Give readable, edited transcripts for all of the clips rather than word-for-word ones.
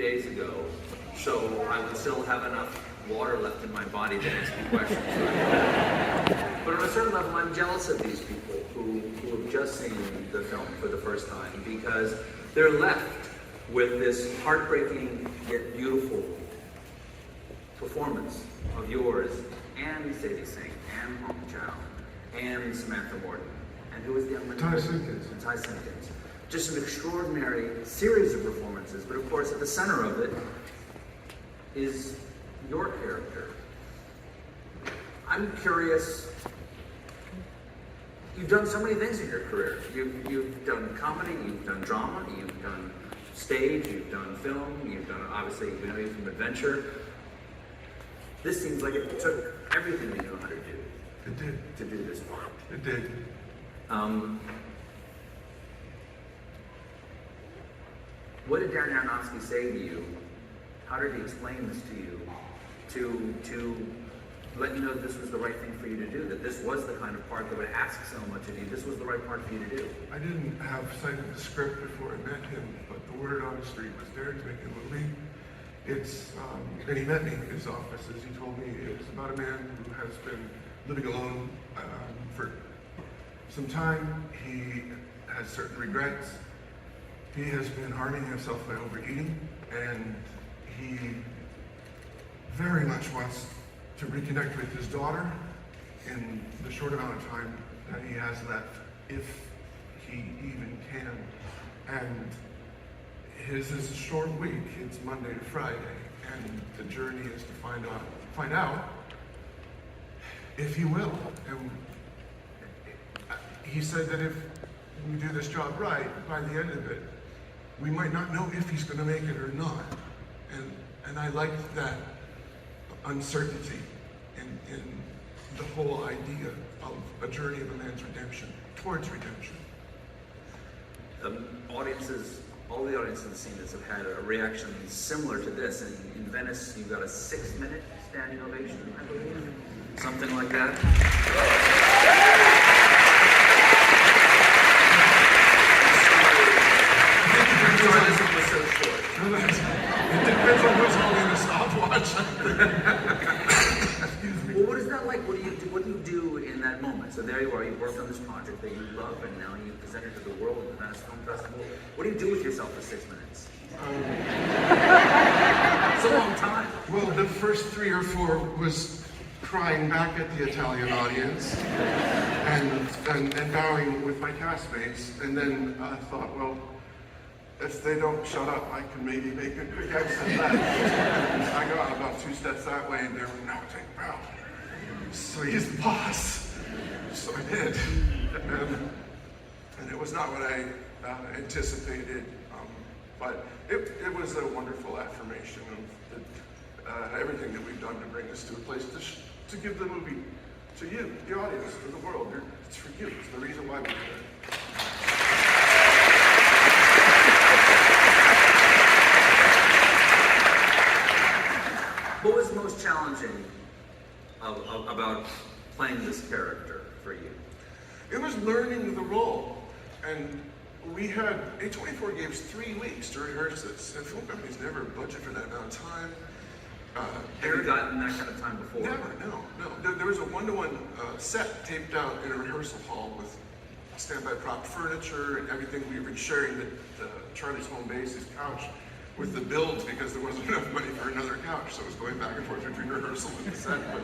days ago, so I would still have enough water left in my body to ask you questions. But on a certain level, I'm jealous of these people who have just seen the film for the first time, because they're left with this heartbreaking yet beautiful performance of yours and Sadie Sink and Hong Chow and Samantha Morton. And who was the young man? Ty Simpkins. Ty Simpkins. Just an extraordinary series of performances, but of course at the center of it is your character. I'm curious, you've done so many things in your career. You've done comedy, you've done drama, you've done stage, you've done film, you've done, obviously, we know you from adventure. This seems like it took everything that you know how to do. It did. To do this part. It did. What did Darren Aronofsky say to you? How did he explain this to you? To let you know that this was the right thing for you to do, that this was the kind of part that would ask so much of you, this was the right part for you to do? I didn't have sight of the script before I met him, but the word on the street was Darren's making a movie. And he met me in his office, as he told me. It was about a man who has been living alone for some time. He has certain regrets. He has been harming himself by overeating, and he very much wants to reconnect with his daughter in the short amount of time that he has left, if he even can. And his is a short week. It's Monday to Friday, and the journey is to find out if he will. And he said that if we do this job right, by the end of it, we might not know if he's going to make it or not. And I liked that uncertainty in the whole idea of a journey of a man's redemption towards redemption. Audiences, all the audiences in the scene have had a reaction similar to this. And in Venice, you got a 6-minute standing ovation, I believe. Something like that. It depends on who's holding the stopwatch. Excuse me. Well, what is that like? What do you do in that moment? So there you are, you've worked on this project that you love, and now you present it to the world at the Venice Film Festival. What do you do with yourself for 6 minutes? It's a long time. Well, the first 3 or 4 was crying back at the Italian audience and bowing with my castmates. And then I thought, well, if they don't shut up, I can maybe make a quick exit left. I got about 2 steps that way, and they were, no, take bow. So he's the boss. So I did. And it was not what I anticipated, but it was a wonderful affirmation of everything that we've done to bring this to a place to give the movie to you, the audience, to the world. It's for you. It's the reason why we're here. What was most challenging about playing this character for you? It was learning the role. And we had, A24 gave us 3 weeks to rehearse this. And film companies never budget for that amount of time. Have you gotten that kind of time before? Never, no. There was a 1-to-1 set taped out in a rehearsal hall with standby prop furniture and everything. We were sharing the Charlie's home base's couch with the builds because there wasn't enough money for another couch, so it was going back and forth between rehearsal and the set. But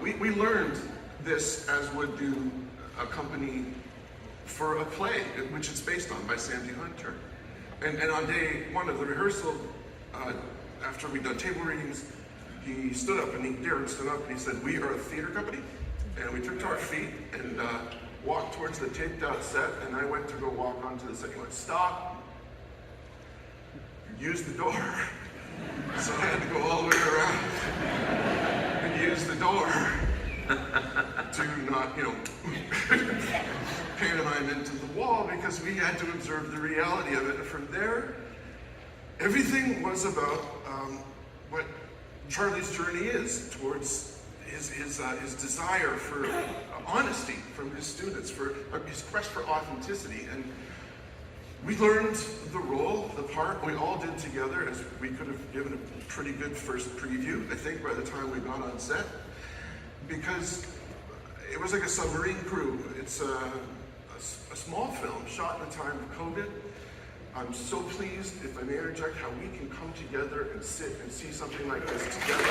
we learned this, as would do a company for a play, which it's based on, by Sandy Hunter. And on day 1 of the rehearsal, after we'd done table readings, he stood up, and Darren stood up, and he said, "We are a theater company." And we took to our feet and walked towards the taped out set, and I went to go walk onto the set. He went, "Stop. Use the door." So I had to go all the way around and use the door to not, pantomime into the wall, because we had to observe the reality of it. And from there, everything was about what Charlie's journey is towards his desire for honesty from his students, for his quest for authenticity. And We learned the role, the part we all did together, as we could have given a pretty good first preview, I think, by the time we got on set, because it was like a submarine crew. It's a small film shot in the time of COVID. I'm so pleased, if I may interject, how we can come together and sit and see something like this together.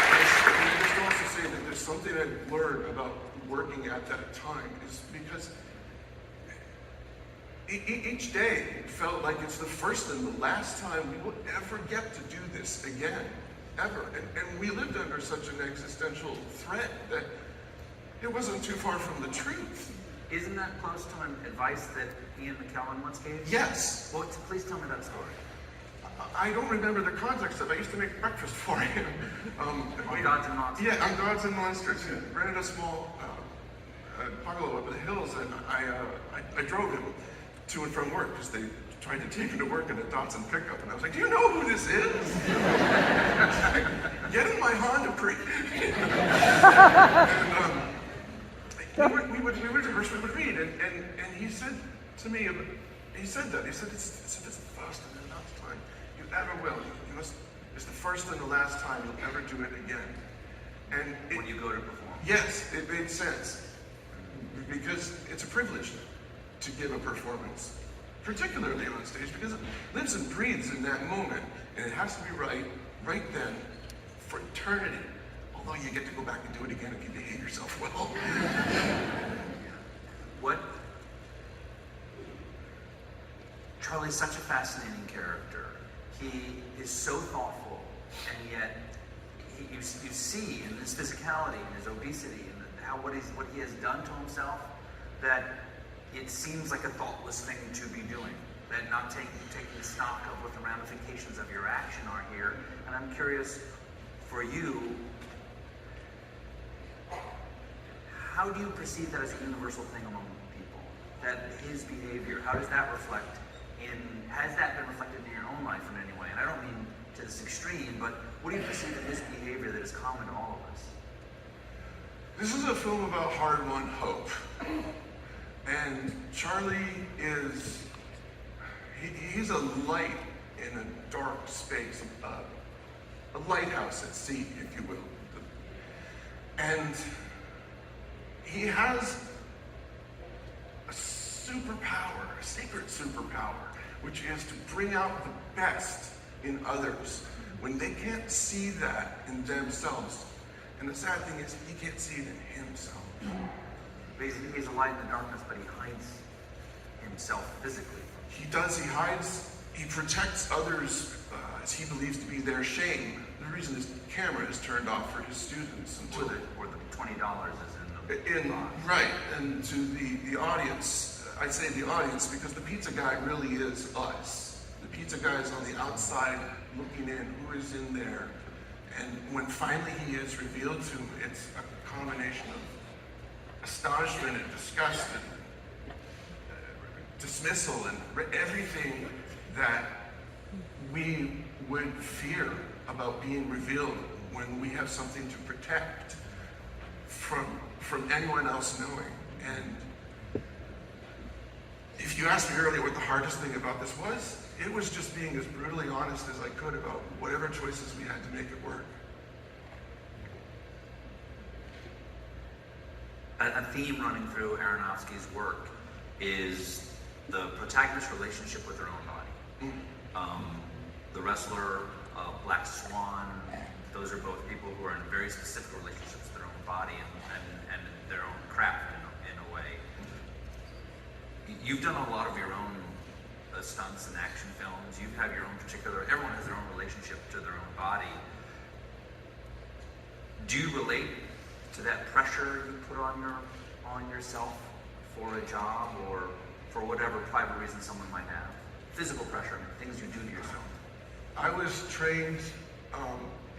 I just also say that there's something I learned about working at that time, is because each day felt like it's the first and the last time we will ever get to do this again, ever. And we lived under such an existential threat that it wasn't too far from the truth. Isn't that close to an advice that Ian McKellen once gave? Yes. Well, please tell me that story. I don't remember the context of it. I used to make breakfast for him. On Gods and Monsters? Yeah, on Gods and Monsters. He rented a small bungalow up in the hills, and I drove him to and from work because they tried to take him to work in a Datsun pickup, and I was like, "Do you know who this is?" Get in my Honda, pre. And we would rehearse, we would read, and he said to me, he said it's the first and the last time you ever will. It's the first and the last time you'll ever do it again. And when you go to perform. Yes, it made sense, because it's a privilege to give a performance, particularly on stage, because it lives and breathes in that moment, and it has to be right then, for eternity. Although you get to go back and do it again if you behave yourself well. Charlie's such a fascinating character. He is so thoughtful, and yet you see in his physicality and his obesity and what he has done to himself, that it seems like a thoughtless thing to be doing. That not taking stock of what the ramifications of your action are here. And I'm curious, for you, how do you perceive that as a universal thing among people? That his behavior, how does that reflect has that been reflected in your own life in any way? And I don't mean to this extreme, but what do you perceive in his behavior that is common to all of us? This is a film about hard-won hope. And Charlie is, he's a light in a dark space, a lighthouse at sea, if you will. And he has a superpower, a secret superpower, which is to bring out the best in others when they can't see that in themselves. And the sad thing is, he can't see it in himself. Basically, he's a light in the darkness, but he hides himself physically. He does, he hides, he protects others as he believes to be their shame. The reason his camera is turned off for his students. Or the $20 is in the box. Right, and to the audience, I say the audience because the pizza guy really is us. The pizza guy is on the outside looking in, who is in there. And when finally he is revealed to him, it's a combination of astonishment and disgust and dismissal and everything that we would fear about being revealed when we have something to protect from anyone else knowing. And if you asked me earlier what the hardest thing about this was, it was just being as brutally honest as I could about whatever choices we had to make it work. A theme running through Aronofsky's work is the protagonist's relationship with their own body. The wrestler, Black Swan, those are both people who are in very specific relationships with their own body and their own craft in a way. You've done a lot of your own stunts and action films. You have your own everyone has their own relationship to their own body. Do you relate to that pressure you put on yourself for a job or for whatever private reason someone might have? Physical pressure, things you do to yourself. I was trained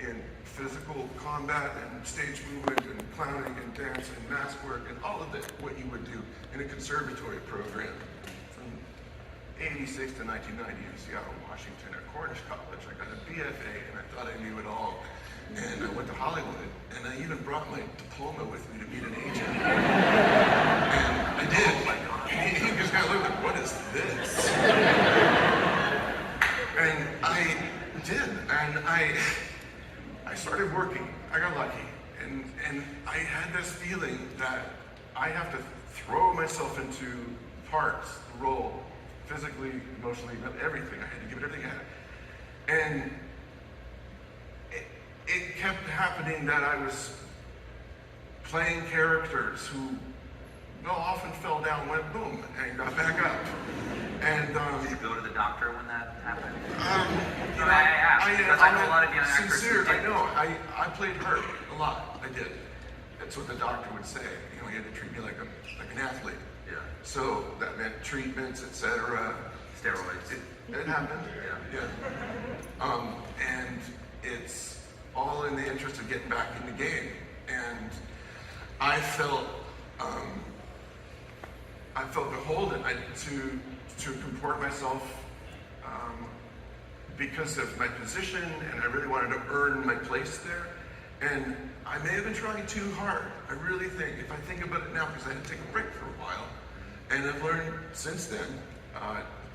in physical combat and stage movement and clowning and dance and mask work and all of what you would do in a conservatory program from 86 to 1990 in Seattle, Washington at Cornish College. I got a BFA and I thought I knew it all. And I went to Hollywood, and I even brought my diploma with me to meet an agent. And I did. Oh my God. He just kind of looked like, what is this? And I did, and I started working. I got lucky, and I had this feeling that I have to throw myself into parts, the role, physically, emotionally, everything. I had to give it everything I had. And it kept happening that I was playing characters who often fell down, went boom, and got back up. And Did you go to the doctor when that happened? I asked, because I know a lot of young actors sincere. who did. I know. I played hurt a lot. I did. That's what the doctor would say. You know, he had to treat me like an athlete. Yeah. So that meant treatments, etc. Steroids. It happened. Yeah. And it's all in the interest of getting back in the game. And I felt beholden to comport myself because of my position, and I really wanted to earn my place there. And I may have been trying too hard. I really think, if I think about it now, because I had to take a break for a while, and I've learned since then,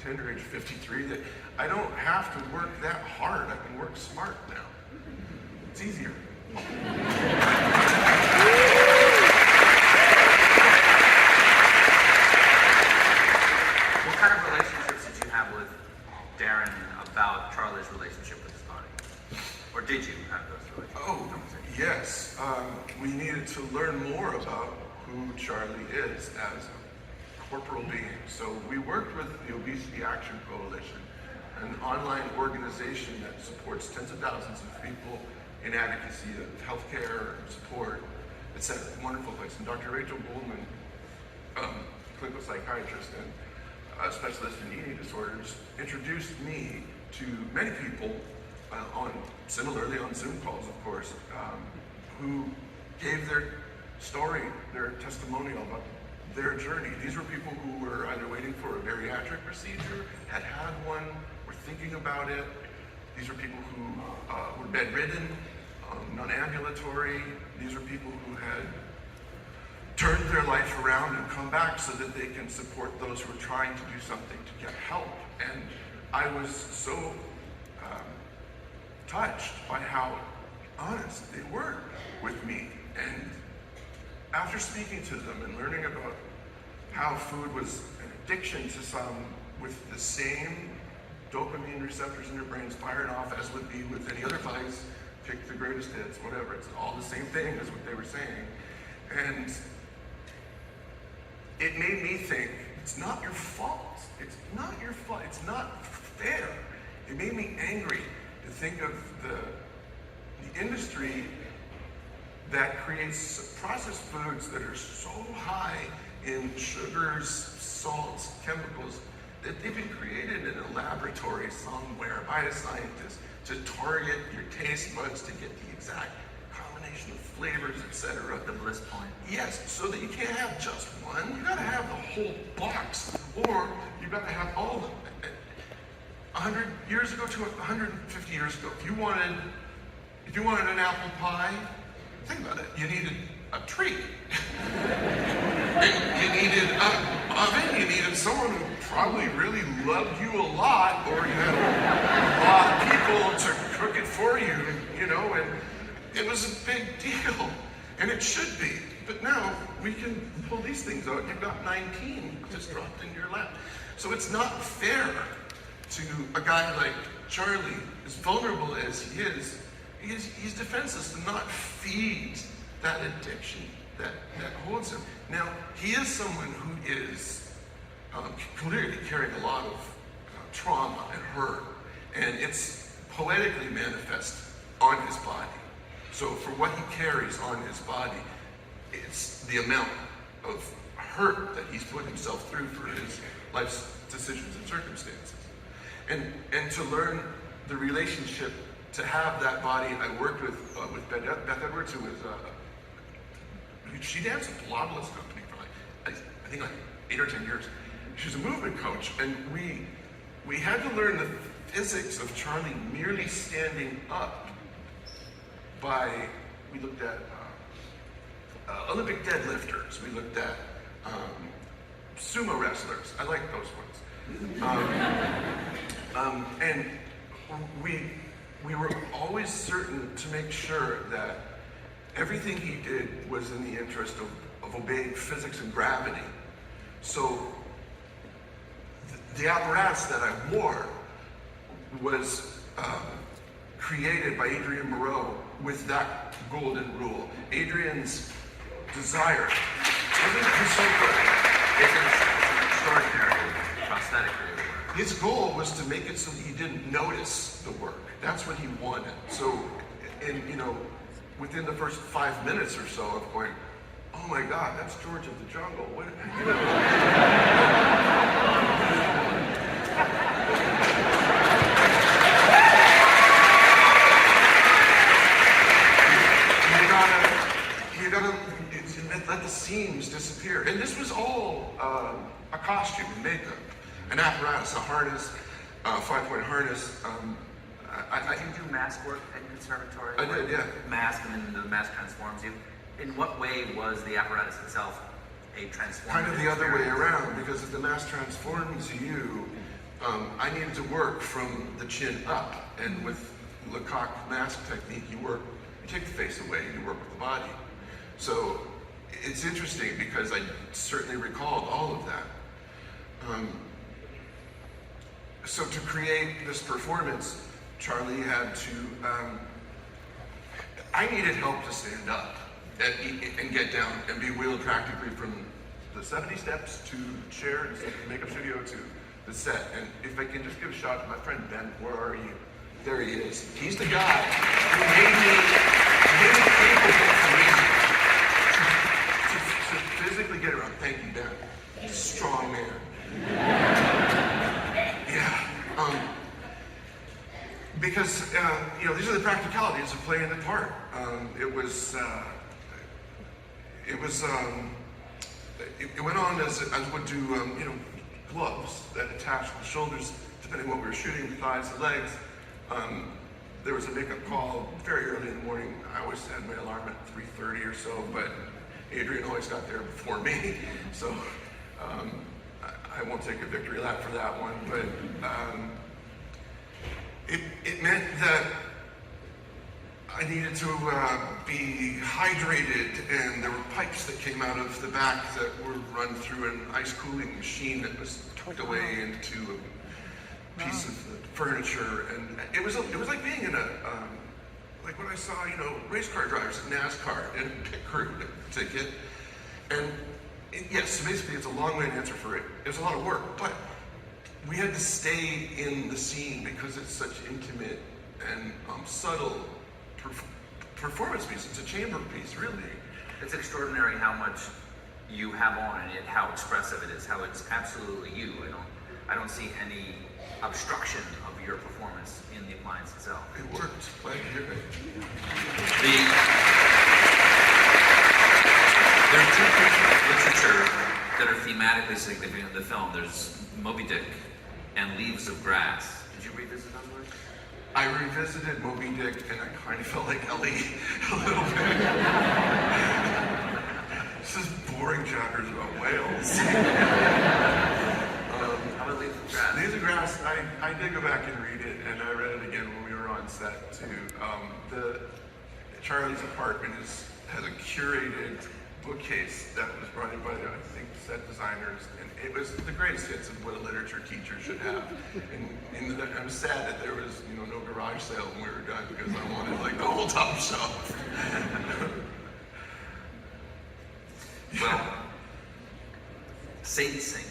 tender age 53, that I don't have to work that hard. I can work smart now. It's easier. What kind of relationships did you have with Darren about Charlie's relationship with his body? Or did you have those relationships? Oh, yes. We needed to learn more about who Charlie is as a corporal being. So we worked with the Obesity Action Coalition, an online organization that supports tens of thousands of people in advocacy of healthcare, support, etc. Wonderful place. And Dr. Rachel Goldman, clinical psychiatrist and specialist in eating disorders, introduced me to many people similarly on Zoom calls, of course, who gave their story, their testimonial about their journey. These were people who were either waiting for a bariatric procedure, had one, were thinking about it. These were people who were bedridden, non-ambulatory. These were people who had turned their life around and come back so that they can support those who are trying to do something to get help. And I was so touched by how honest they were with me. And after speaking to them and learning about how food was an addiction to some, with the same dopamine receptors in their brains firing off as would be with any other vice, pick the greatest hits, whatever, it's all the same thing as what they were saying. And it made me think, it's not your fault. It's not your fault. It's not fair. It made me angry to think of the industry that creates processed foods that are so high in sugars, salts, chemicals, that they've been created in a laboratory somewhere by a scientist to target your taste buds to get the exact combination of flavors, etc. The bliss point. Yes, so that you can't have just one. You gotta have the whole box, or you gotta have all of them. 100 years ago to 150 years ago, if you wanted an apple pie, think about it. You needed a tree. And you needed an oven. You needed someone who probably really loved you a lot, or you had a lot of people to cook it for you, you know, and it was a big deal. And it should be. But now we can pull these things out. You've got 19 just dropped in your lap. So it's not fair to a guy like Charlie, as vulnerable as he is, he's defenseless to not feed that addiction that holds him. Now, he is someone who is clearly carrying a lot of trauma and hurt, and it's poetically manifest on his body. So for what he carries on his body, it's the amount of hurt that he's put himself through for his life's decisions and circumstances. And to learn the relationship, to have that body. I worked with Beth Edwards, who was she danced at the Loveless Company for I think 8 or 10 years. She's a movement coach, and we had to learn the physics of Charlie merely standing up we looked at Olympic deadlifters, we looked at sumo wrestlers. I like those ones. And we were always certain to make sure that everything he did was in the interest of obeying physics and gravity. So the apparatus that I wore was created by Adrian Moreau with that golden rule. Adrian's desire. Isn't it so good? It's an extraordinary prosthetic work. His goal was to make it so that you didn't notice the work. That's what he wanted. So, and within the first 5 minutes or so of going, oh my God, that's George of the Jungle. What, you gotta let the seams disappear. And this was all a costume and makeup, an apparatus, a harness, a 5-point harness. Did you do mask work at conservatory? I did, yeah. Mask, and then the mask transforms you. In what way was the apparatus itself a transformative Kind of the other way experience? around, because if the mask transforms you, I needed to work from the chin up. And with Lecoq mask technique, you take the face away, you work with the body. So it's interesting because I certainly recalled all of that. So to create this performance, Charlie had to, I needed help to stand up and get down and be wheeled practically from the 70 steps to the chair in the makeup studio to the set. And if I can just give a shout to my friend Ben, where are you? There he is. He's the guy who made me capable to physically get around. Thank you, Ben. He's a strong man. Yeah. Because these are the practicalities of playing the part. It went on as would do gloves that attached the shoulders depending on what we were shooting, the thighs, the legs. There was a makeup call very early in the morning. I always had my alarm at 3:30 or so, but Adrian always got there before me, so I won't take a victory lap for that one. But it meant that I needed to be hydrated, and there were pipes that came out of the back that were run through an ice cooling machine that was tucked away into a piece of furniture, and it was like being in like when I saw race car drivers at NASCAR and pit crew ticket, and yes, so basically it's a long-winded answer for it. It was a lot of work, but we had to stay in the scene because it's such intimate and subtle performance piece. It's a chamber piece, really. It's extraordinary how much you have on in it, how expressive it is, how it's absolutely you. I don't see any obstruction of your performance in the appliance itself. It worked. Glad to hear it. There are two pieces of literature that are thematically significant in the film. There's Moby Dick and Leaves of Grass. Did you revisit those words? I revisited Moby Dick, and I kind of felt like Ellie a little bit. This is boring chapters about whales. How about Leaves of Grass? Leaves of Grass, I did go back and read it, and I read it again when we were on set too. Charlie's apartment has a curated bookcase that was brought in by the, I think, set designers, and it was the greatest hits of what a literature teacher should have. And I'm sad that there was no garage sale when we were done, because I wanted like the whole top shelf. Well, Sadie Sink,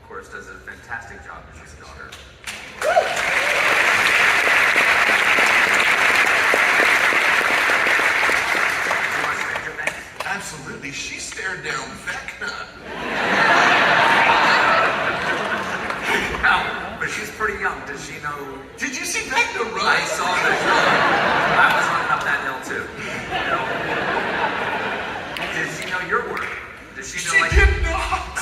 of course, does a fantastic job as his daughter. Absolutely. She stared down Vecna. Well, but she's pretty young. Does she know? Did you see Vecna run? I saw that. I was running up that hill too. Did she know your work? Does she know? She did not.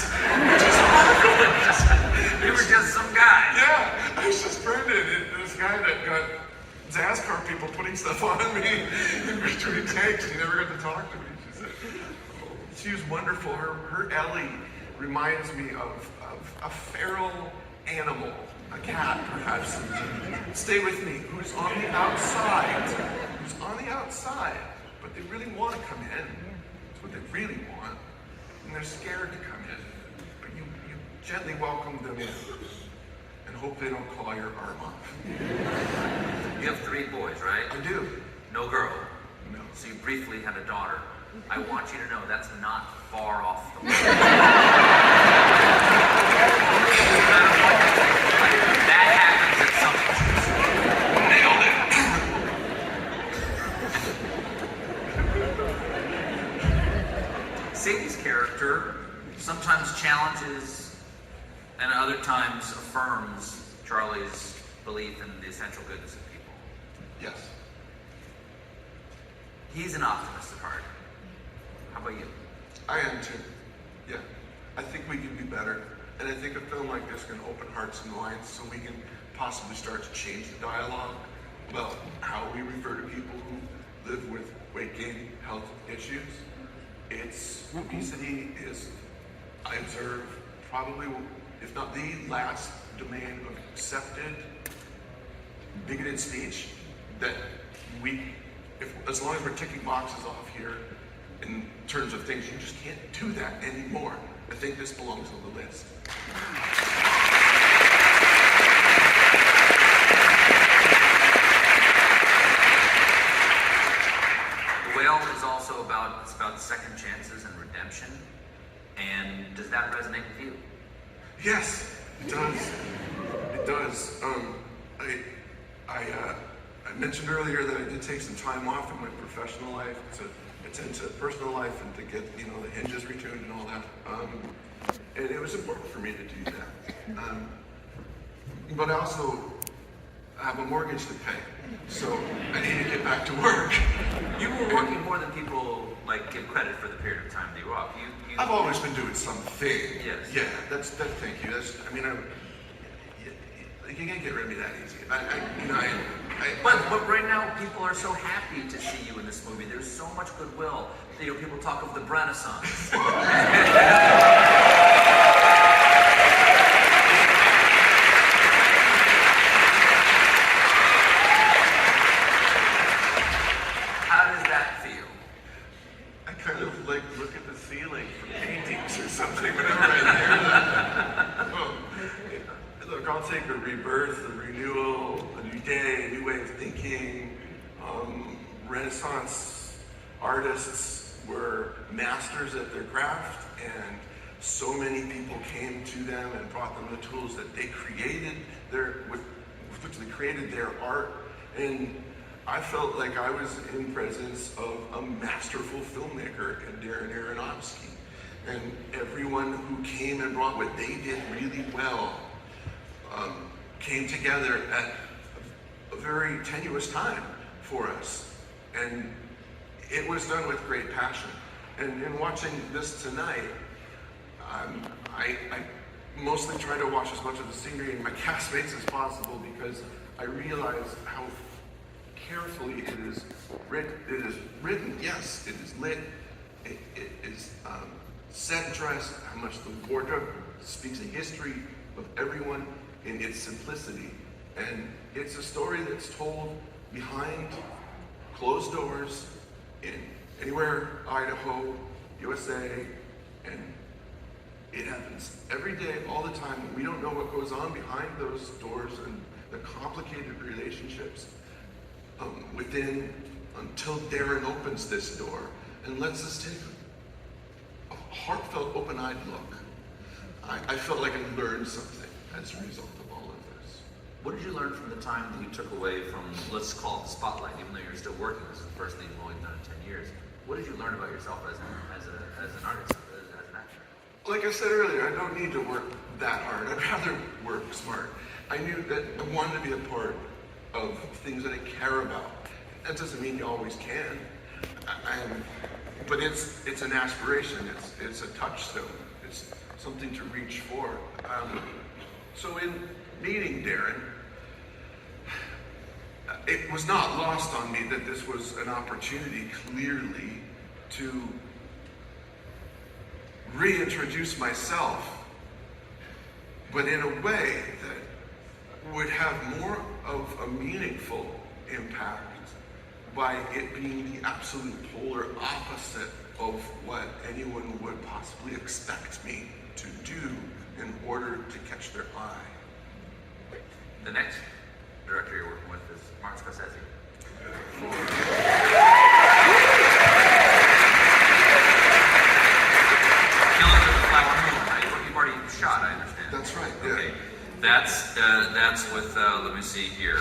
You were just some guy. Yeah, I was just Brendan, this guy that got NASCAR people putting stuff on me in between takes. She never got to talk to me. She said, she was wonderful. Her Ellie reminds me of a feral animal, a cat perhaps. Stay with me, who's on the outside, but they really want to come in. That's what they really want. And they're scared to come in. But you gently welcome them in and hope they don't claw your arm off. You have 3 boys, right? I do. No girl. No. So you briefly had a daughter. I want you to know that's not far off the mark. That happens at some point. Nailed it. Sadie's character sometimes challenges and other times affirms Charlie's belief in the essential goodness of people. Yes. He's an optimist at heart. How about you? I am too. Yeah. I think we can do better. And I think a film like this can open hearts and minds so we can possibly start to change the dialogue about how we refer to people who live with weight gain health issues. Obesity is, I observe, probably, if not the last domain of accepted, bigoted speech that as long as we're ticking boxes off here in terms of things, you just can't do that anymore. I think this belongs on the list. The Whale is also about second chances and redemption. And does that resonate with you? Yes, it does. It does. I mentioned earlier that I did take some time off in my professional life to attend to personal life and to get the hinges retuned and all that. And it was important for me to do that. But I also have a mortgage to pay, so I need to get back to work. You were working more than people give credit for the period of time that you were off. I've always been doing something. Yes. Yeah. Thank you. You can't get rid of me that easy. But right now, people are so happy to see you in this movie. There's so much goodwill. People talk of the Renaissance. How does that feel? I kind of look at the ceiling for paintings or something whenever I hear that. Look, I'll take a rebirth, a renewal, a new day, a new way of thinking. Renaissance artists were masters at their craft, and so many people came to them and brought them the tools that they created, with which they created their art. And I felt like I was in presence of a masterful filmmaker in Darren Aronofsky. And everyone who came and brought what they did really well came together at a very tenuous time for us. And it was done with great passion. And in watching this tonight, I mostly try to watch as much of the scenery and my castmates as possible, because I realize how carefully it is written. Yes, it is lit. It is set dressed. How much the wardrobe speaks a history of everyone in its simplicity, and it's a story that's told behind closed doors in anywhere, Idaho, USA, and it happens every day, all the time. We don't know what goes on behind those doors and the complicated relationships within, until Darren opens this door and lets us take a heartfelt, open-eyed look. I felt like I learned something as a result of all of this. What did you learn from the time that you took away from, let's call it the spotlight, even though you're still working? This is the first thing you've only done in 10 years. What did you learn about yourself as an artist, as an actor? Like I said earlier, I don't need to work that hard. I'd rather work smart. I knew that I wanted to be a part of things that I care about. That doesn't mean you always can. But it's an aspiration. It's a touchstone. It's something to reach for. So in meeting Darren, it was not lost on me that this was an opportunity clearly to reintroduce myself, but in a way that would have more of a meaningful impact by it being the absolute polar opposite of what anyone would possibly expect me to do in order to catch their eye. The next director you're working with is Martin Scorsese. Killing of the Flower Moon. You've already shot, I understand. That's right, yeah. Okay. That's with, let me see here.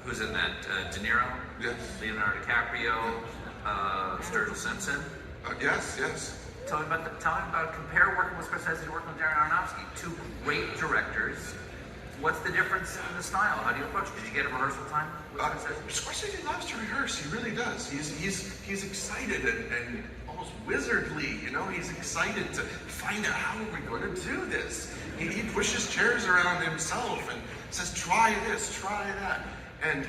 Who's in that? De Niro? Yes. Leonardo DiCaprio? Sturgill Simpson? Yes. Tell me about compare working with Scorsese to working with Darren Aronofsky. Two great directors. What's the difference in the style? How do you approach it? Did you get a rehearsal time with Scorsese? Scorsese loves to rehearse. He really does. He's excited and almost wizardly. You know, he's excited to find out how are we going to do this. He pushes chairs around himself and says, "Try this, try that," and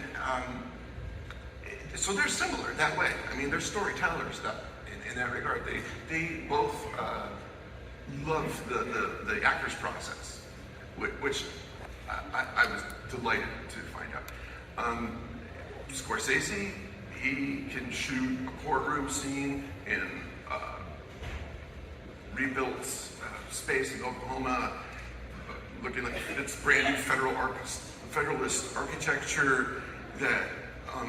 so they're similar that way. I mean, they're storytellers in that regard. They both love the actor's process, which I was delighted to find out. Scorsese, he can shoot a courtroom scene in rebuilt space in Oklahoma, looking like it's brand new Federalist architecture that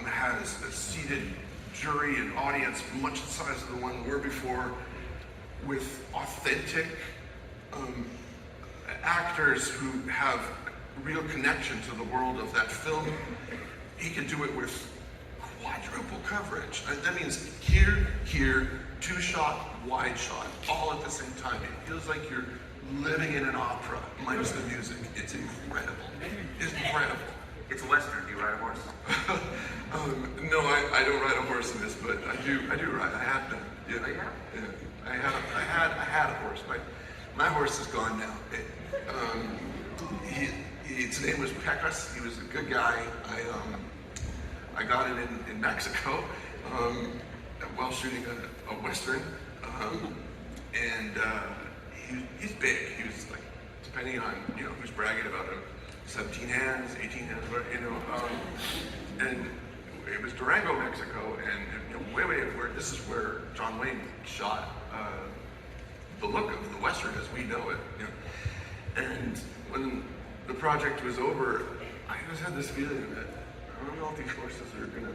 has a seated jury and audience much the size of the one we were before, with authentic actors who have real connection to the world of that film. He can do it with quadruple coverage. That means here, two-shot, wide shot, all at the same time. It feels like you're living in an opera, minus the music. It's incredible. It's incredible. It's a Western. Do you ride a horse? No, I don't ride a horse in this, but I do ride. I have done. Yeah. Oh, yeah? Yeah. I had a horse. My horse is gone now. His name was Pecos. He was a good guy. I got it in Mexico while shooting a Western. And he's big. He was like, depending on who's bragging about him, 17 hands, 18 hands, and it was Durango, Mexico, and way where this is where John Wayne shot the look of the Western as we know it. And when the project was over, I just had this feeling that I don't know if these horses are gonna,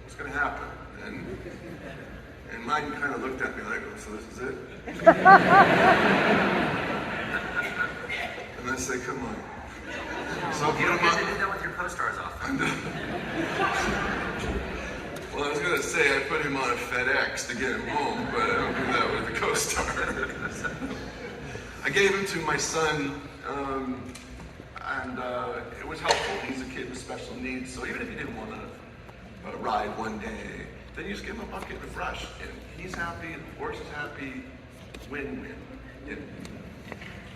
what's gonna happen, and mine kind of looked at me like, oh, so this is it? And I said, come on. So You don't get to do that with your co-stars often. Well, I was going to say I put him on a FedEx to get him home, but I don't do that with a co-star. I gave him to my son, and it was helpful. He's a kid with special needs, so even if he didn't want to ride one day, then you just give him a bucket of brush, and he's happy, and the horse is happy, win-win. Yeah.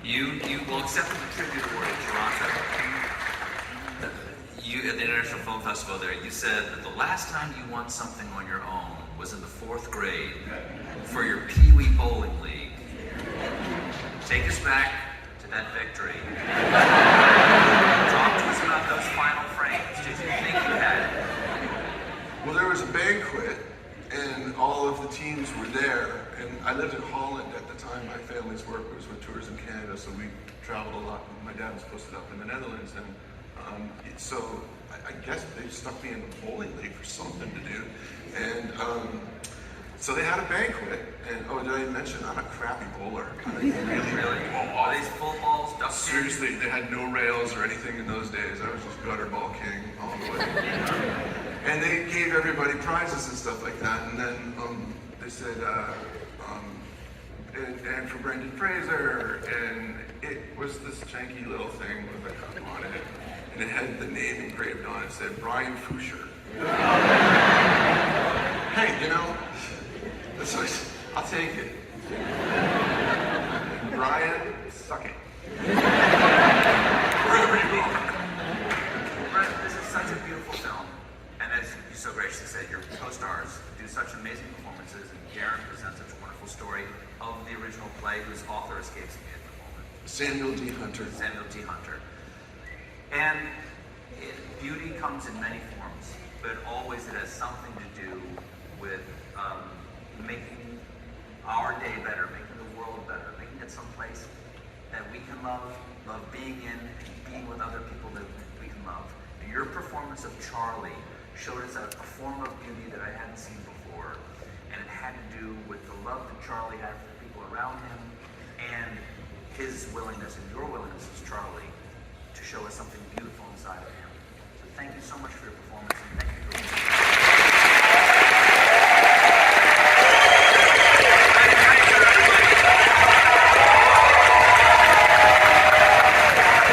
You accepted the tribute award in Toronto. You at the International Film Festival there, you said that the last time you won something on your own was in the 4th grade for your Pee Wee Bowling League. Take us back to that victory. Talk to us about those final frames. Did you think you had it? Well, there was a banquet, and all of the teams were there, and I lived in Holland at the time. My family's work was with Tourism Canada, so we traveled a lot. My dad was posted up in the Netherlands, and so I guess they stuck me in the bowling league for something to do, and so they had a banquet, and did I mention I'm a crappy bowler? Really? Are these full balls, duck pins? Seriously, they had no rails or anything in those days. I was just gutter ball king all the way. And they gave everybody prizes and stuff like that, and then they said, and for Brendan Fraser, and it was this janky little thing with a cup on it, and it had the name engraved on it. It said Brian Fuscher. Hey, I'll take it. Brian, suck it. Wherever you are. such amazing performances, and Darren presents such a wonderful story of the original play, whose author escapes me at the moment. Samuel D. Hunter. Samuel D. Hunter. And beauty comes in many forms, but always it has something to do with making our day better, making the world better, making it someplace that we can love being in, and being with other people that we can love. And your performance of Charlie showed us a form of beauty that I hadn't seen before, and it had to do with the love that Charlie had for the people around him, and his willingness and your willingness as Charlie to show us something beautiful inside